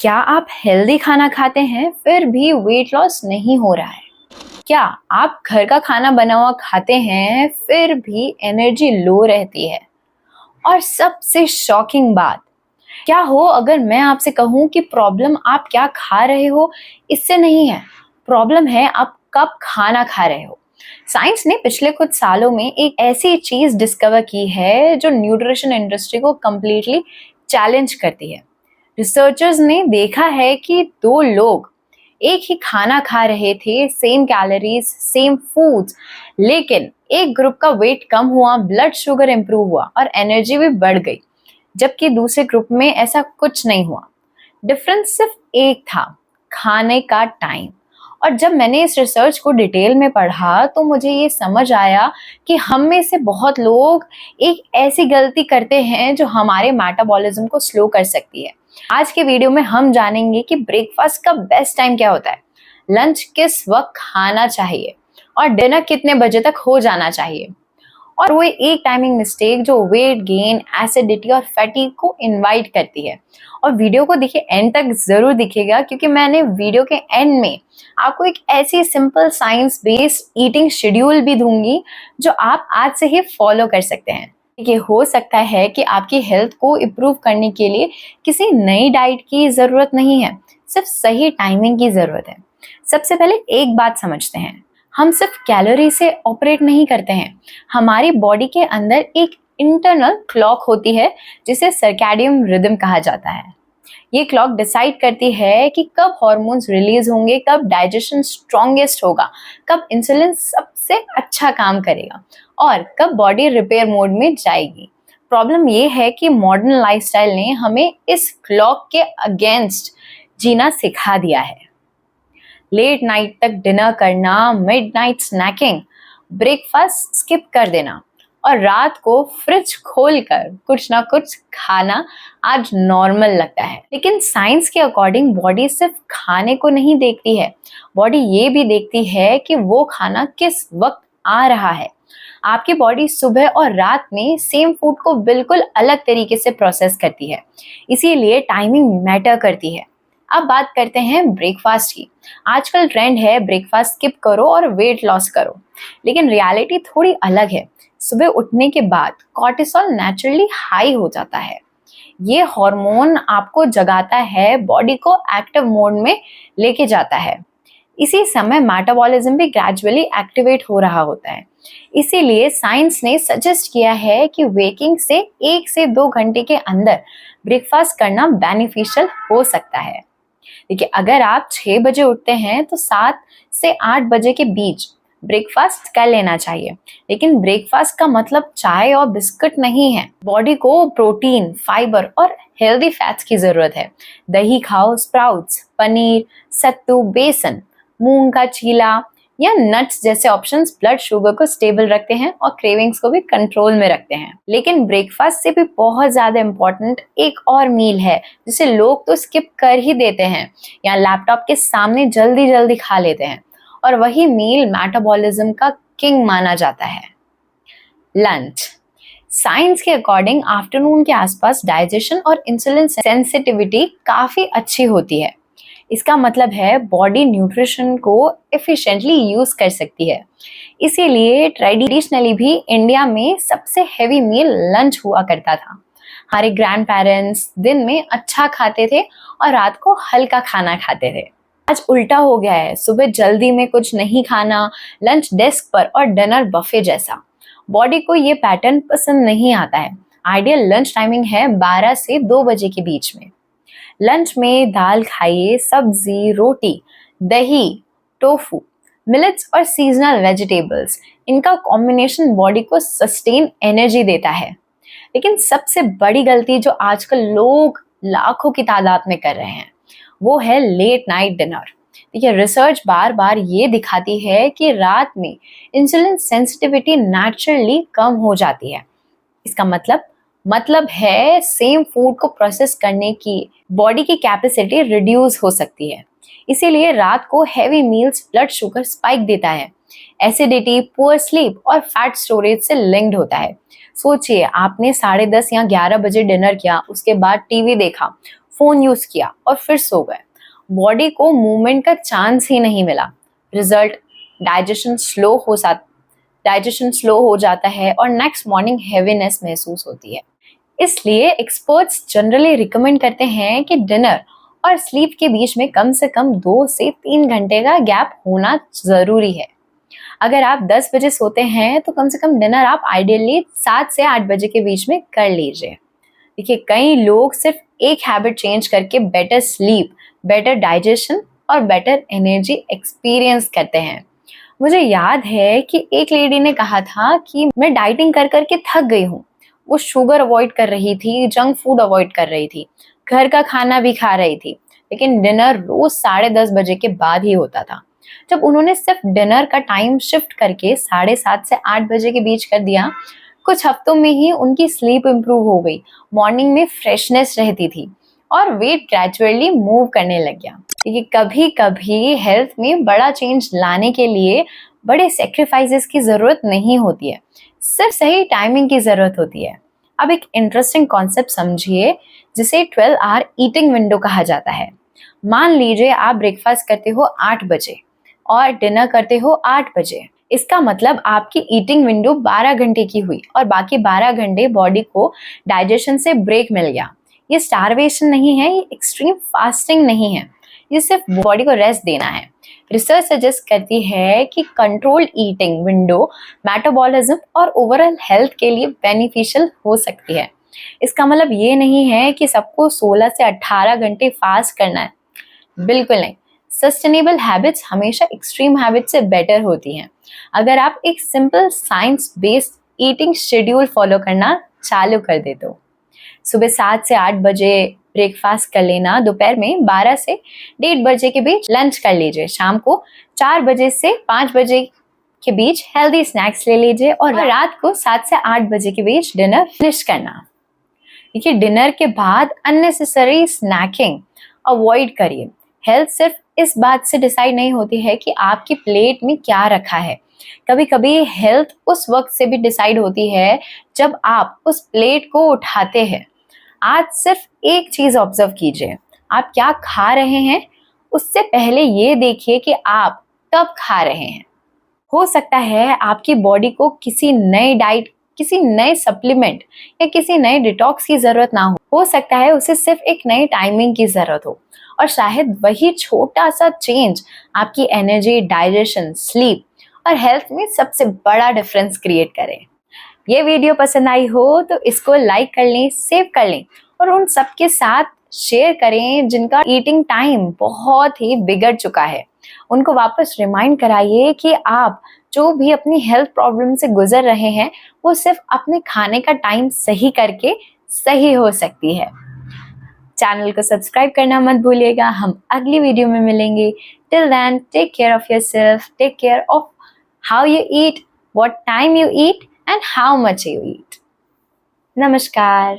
क्या आप हेल्दी खाना खाते हैं फिर भी वेट लॉस नहीं हो रहा है? क्या आप घर का खाना बना हुआ खाते हैं फिर भी एनर्जी लो रहती है? और सबसे शॉकिंग बात, क्या हो अगर मैं आपसे कहूं कि प्रॉब्लम आप क्या खा रहे हो इससे नहीं है, प्रॉब्लम है आप कब खाना खा रहे हो। साइंस ने पिछले कुछ सालों में एक ऐसी चीज डिस्कवर की है जो न्यूट्रिशन इंडस्ट्री को कंप्लीटली चैलेंज करती है। रिसर्चर्स ने देखा है कि दो लोग एक ही खाना खा रहे थे, सेम कैलोरीज सेम फूड्स, लेकिन एक ग्रुप का वेट कम हुआ, ब्लड शुगर इंप्रूव हुआ और एनर्जी भी बढ़ गई, जबकि दूसरे ग्रुप में ऐसा कुछ नहीं हुआ। डिफरेंस सिर्फ एक था, खाने का टाइम। और जब मैंने इस रिसर्च को डिटेल में पढ़ा तो मुझे ये समझ आया कि हम में से बहुत लोग एक ऐसी गलती करते हैं जो हमारे मेटाबॉलिज्म को स्लो कर सकती है। आज के वीडियो में हम जानेंगे कि ब्रेकफास्ट का बेस्ट टाइम क्या होता है, लंच किस वक्त खाना चाहिए और डिनर कितने बजे तक हो जाना चाहिए। और वो एक टाइमिंग मिस्टेक जो वेट गेन, एसिडिटी और फैटीग को इनवाइट करती है। और वीडियो को देखिए, एंड तक जरूर दिखेगा क्योंकि मैंने वीडियो के एंड में आपको एक ऐसी simple science based eating schedule भी दूंगी जो आप आज से ही फॉलो कर सकते हैं। ये हो सकता है कि आपकी हेल्थ को इम्प्रूव करने के लिए किसी नई डाइट की जरूरत नहीं है, सिर्फ सही टाइमिंग की जरूरत है। सबसे पहले एक बात समझते हैं, हम सिर्फ कैलोरी से ऑपरेट नहीं करते हैं। हमारी बॉडी के अंदर एक इंटरनल क्लॉक होती है जिसे सर्कैडियन रिदम कहा जाता है। ये क्लॉक डिसाइड करती है कि कब हॉर्मोन्स रिलीज होंगे, कब डाइजेशन स्ट्रॉन्गेस्ट होगा, कब इंसुलिन सबसे अच्छा काम करेगा और कब बॉडी रिपेयर मोड में जाएगी। प्रॉब्लम ये है कि मॉडर्न लाइफस्टाइल ने हमें इस क्लॉक के अगेंस्ट जीना सिखा दिया है। लेट नाइट तक डिनर करना, मिडनाइट स्नैकिंग, ब्रेकफास्ट स्किप कर देना और रात को फ्रिज खोलकर कुछ ना कुछ खाना आज नॉर्मल लगता है। लेकिन साइंस के अकॉर्डिंग बॉडी सिर्फ खाने को नहीं देखती है, बॉडी ये भी देखती है कि वो खाना किस वक्त आ रहा है। आपकी बॉडी सुबह और रात में सेम फूड को बिल्कुल अलग तरीके से प्रोसेस करती है, इसीलिए टाइमिंग मैटर करती है। अब बात करते हैं ब्रेकफास्ट की। आजकल ट्रेंड है ब्रेकफास्ट स्किप करो और वेट लॉस करो, लेकिन रियलिटी थोड़ी अलग है। सुबह उठने के बाद कॉर्टिसोल नेचुरली हाई हो जाता है। ये हार्मोन आपको जगाता है, बॉडी को एक्टिव मोड में लेके जाता है। इसी समय मेटाबॉलिज्म भी ग्रेजुअली एक्टिवेट हो रहा होता है। इसीलिए साइंस ने सजेस्ट किया है कि वेकिंग से 1 से 2 घंटे के अंदर ब्रेकफास्ट करना बेनिफिशियल हो सकता है। देखिए, अगर आप 6 बजे उठते हैं तो 7 से 8 बजे के बीच ब्रेकफास्ट कर लेना चाहिए। लेकिन ब्रेकफास्ट का मतलब चाय और बिस्किट नहीं है। बॉडी को प्रोटीन, फाइबर और हेल्दी फैट्स की जरूरत है। दही खाओ, स्प्राउट्स, पनीर, सत्तू, बेसन, मूंग का चीला या नट्स जैसे ऑप्शंस ब्लड शुगर को स्टेबल रखते हैं और क्रेविंग्स को भी कंट्रोल में रखते हैं। लेकिन ब्रेकफास्ट से भी बहुत ज्यादा इंपॉर्टेंट एक और मील है जिसे लोग तो स्किप कर ही देते हैं या लैपटॉप के सामने जल्दी जल्दी खा लेते हैं, और वही मील मेटाबॉलिज्म का किंग माना जाता है, लंच। साइंस के अकॉर्डिंग आफ्टरनून के आसपास डाइजेशन और इंसुलिन सेंसिटिविटी काफी अच्छी होती है। इसका मतलब है बॉडी न्यूट्रिशन को एफिशिएंटली यूज कर सकती है। इसीलिए ट्रेडिशनली भी इंडिया में सबसे हेवी मील लंच हुआ करता था। हमारे ग्रैंड पेरेंट्स दिन में अच्छा खाते थे और रात को हल्का खाना खाते थे। आज उल्टा हो गया है, सुबह जल्दी में कुछ नहीं खाना, लंच डेस्क पर और डिनर बफे जैसा। बॉडी को ये पैटर्न पसंद नहीं आता है। आइडियल लंच टाइमिंग है 12 से 2 बजे के बीच में। लंच में दाल खाइए, सब्जी, रोटी, दही, टोफू, मिलेट्स और सीजनल वेजिटेबल्स, इनका कॉम्बिनेशन बॉडी को सस्टेन एनर्जी देता है। लेकिन सबसे बड़ी गलती जो आजकल लोग लाखों की तादाद में कर रहे हैं वो है लेट नाइट डिनर। देखिए, रिसर्च बार बार ये दिखाती है कि रात में इंसुलिन सेंसिटिविटी नेचुरली कम हो जाती है। इसका मतलब है सेम फूड को प्रोसेस करने की बॉडी की कैपेसिटी रिड्यूस हो सकती है। इसीलिए रात को heavy meals blood sugar spike देता है, एसिडिटी, पुअर स्लीप और फैट स्टोरेज से लिंक्ड होता है। सोचिए, आपने 10:30 या 11 बजे डिनर किया, उसके बाद टीवी देखा, फोन यूज किया और फिर सो गए। बॉडी को मूवमेंट का चांस ही नहीं मिला। रिजल्ट, डाइजेशन स्लो हो जाता है और नेक्स्ट मॉर्निंग हेवीनेस महसूस होती है। इसलिए एक्सपर्ट्स जनरली रिकमेंड करते हैं कि डिनर और स्लीप के बीच में कम से कम 2 से 3 घंटे का गैप होना जरूरी है। अगर आप 10 बजे सोते हैं तो कम से कम डिनर आप आइडियली 7 से 8 बजे के बीच में कर लीजिए। देखिए, कई लोग सिर्फ एक हैबिट चेंज करके बेटर स्लीप, बेटर डाइजेशन और बेटर एनर्जी एक्सपीरियंस करते हैं। मुझे याद है कि एक लेडी ने कहा था कि मैं डाइटिंग कर करके थक गई हूँ। वो शुगर अवॉइड कर रही थी, जंक फूड अवॉइड कर रही थी, घर का खाना भी खा रही थी, लेकिन डिनर रोज 10:30 बजे के बाद ही होता था। जब उन्होंने सिर्फ डिनर का टाइम शिफ्ट करके 7:30 से 8 बजे के बीच कर दिया, कुछ हफ्तों में ही उनकी स्लीप इंप्रूव हो गई, मॉर्निंग में फ्रेशनेस रहती थी और वेट ग्रेजुअली मूव करने लग गया। देखिए, कभी कभी हेल्थ में बड़ा चेंज लाने के लिए बड़े सेक्रीफाइसेस की जरूरत नहीं होती है, सिर्फ सही टाइमिंग की जरूरत होती है। अब एक इंटरेस्टिंग कॉन्सेप्ट समझिए, जिसे 12 आवर ईटिंग विंडो कहा जाता है। मान लीजिए आप ब्रेकफास्ट करते हो 8 बजे और डिनर करते हो 8 बजे। इसका मतलब आपकी ईटिंग विंडो 12 घंटे की हुई और बाकी 12 घंटे बॉडी को डाइजेशन से ब्रेक मिल गया। ये स्टारवेशन नहीं है, ये एक्सट्रीम फास्टिंग नहीं है, ये सिर्फ बॉडी को रेस्ट देना है। रिसर्च सजेस्ट करती है कि कंट्रोल्ड ईटिंग विंडो मेटाबॉलिज्म और ओवरऑल हेल्थ के लिए बेनिफिशियल हो सकती है। इसका मतलब ये नहीं है कि सबको 16 से 18 घंटे फास्ट करना है, बिल्कुल नहीं। सस्टेनेबल हैबिट्स हमेशा एक्सट्रीम हैबिट से बेटर होती हैं। अगर आप एक simple science based eating schedule follow करना चालू कर दे तो सुबह 7 से 8 बजे ब्रेकफास्ट कर लेना, दोपहर में 12 से 1:30 बजे के बीच लंच कर लीजिए, शाम को 4 बजे से 5 बजे के बीच हेल्दी स्नैक्स ले लीजिए और रात को 7 से 8 बजे के बीच डिनर फिनिश करना। देखिए, डिनर के बाद अननेसेसरी स्नैकिंग अवॉइड करिए। हेल्थ सिर्फ इस बात से डिसाइड नहीं होती है कि आपकी प्लेट में क्या रखा है। कभी कभी हेल्थ उस वक्त से भी डिसाइड होती है जब आप उस प्लेट को उठाते हैं। आज सिर्फ एक चीज ऑब्जर्व कीजिए, आप क्या खा रहे हैं। उससे पहले ये देखिए कि आप कब खा रहे हैं। हो सकता है आपकी बॉडी को किसी नई डाइट, किसी नए सप्लीमेंट या किसी नए डिटॉक्स की जरूरत ना हो सकता है उसे सिर्फ एक नई टाइमिंग की जरूरत हो, और शायद वही छोटा सा चेंज आपकी एनर्जी, डाइजेशन, स्लीप और हेल्थ में सबसे बड़ा डिफरेंस क्रिएट करे। ये वीडियो पसंद आई हो तो इसको लाइक कर लें, सेव कर लें और उन सबके साथ शेयर करें जिनका ईटिंग टाइम बहुत ही बिगड़ चुका है। उनको वापस रिमाइंड कराइए कि आप जो भी अपनी हेल्थ प्रॉब्लम से गुजर रहे हैं वो सिर्फ अपने खाने का टाइम सही करके सही हो सकती है। चैनल को सब्सक्राइब करना मत भूलिएगा। हम अगली वीडियो में मिलेंगे। Till then, take care of yourself, take care of how you eat, what time you eat and how much you eat. नमस्कार।